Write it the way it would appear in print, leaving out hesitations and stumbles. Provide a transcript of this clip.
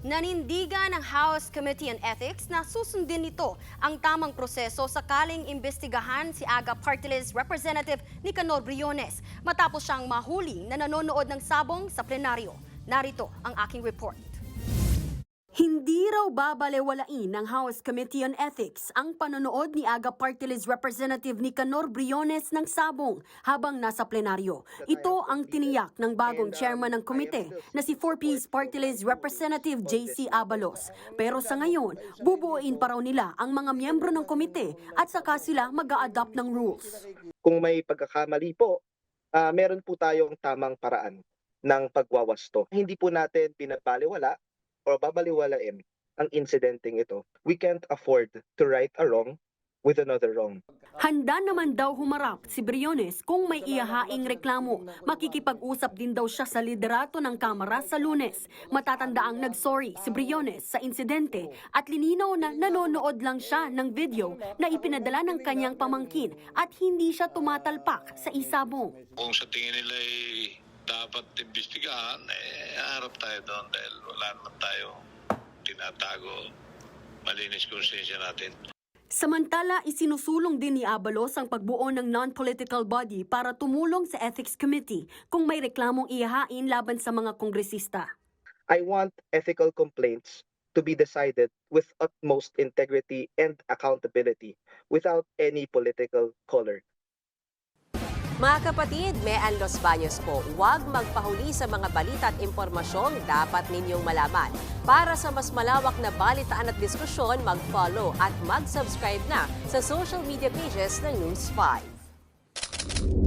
Nanindigan ng House Committee on Ethics na susundin nito ang tamang proseso sakaling imbestigahan si AGA Party List Representative Nicanor Briones matapos siyang mahuli na nanonood ng sabong sa plenaryo. Narito ang aking report. Hindi raw babalewalain ng House Committee on Ethics ang panonood ni AGA Party List Representative Nicanor Briones ng sabong habang nasa plenaryo. Ito ang tiniyak ng bagong chairman ng komite na si 4Ps Party List Representative JC Abalos. Pero sa ngayon, bubuuin pa raw nila ang mga miyembro ng komite at saka sila mag-a-adopt ng rules. Kung may pagkakamali po, meron po tayong tamang paraan ng pagwawasto. Hindi po natin pinabaliwala o babaliwalain ang insidenteng ito. We can't afford to right a wrong with another wrong. Handa naman daw humarap si Briones kung may ihahaing reklamo. Makikipag-usap din daw siya sa liderato ng Kamara sa Lunes. Matatandaang nag-sorry si Briones sa insidente at lininaw na nanonood lang siya ng video na ipinadala ng kanyang pamangkin at hindi siya tumatalpak sa isabong. Kung sa tingin nila ay dapat imbestigahan, harap tayo doon dahil wala naman tayo tinatago. Malinis konsensya natin. Samantala, isinusulong din ni Abalos ang pagbuo ng non-political body para tumulong sa Ethics Committee kung may reklamong ihahain laban sa mga kongresista. I want ethical complaints to be decided with utmost integrity and accountability without any political color. Mga kapatid, Mean Los Baños po, huwag magpahuli sa mga balita at impormasyong dapat ninyong malaman. Para sa mas malawak na balitaan at diskusyon, mag-follow at mag-subscribe na sa social media pages ng News 5.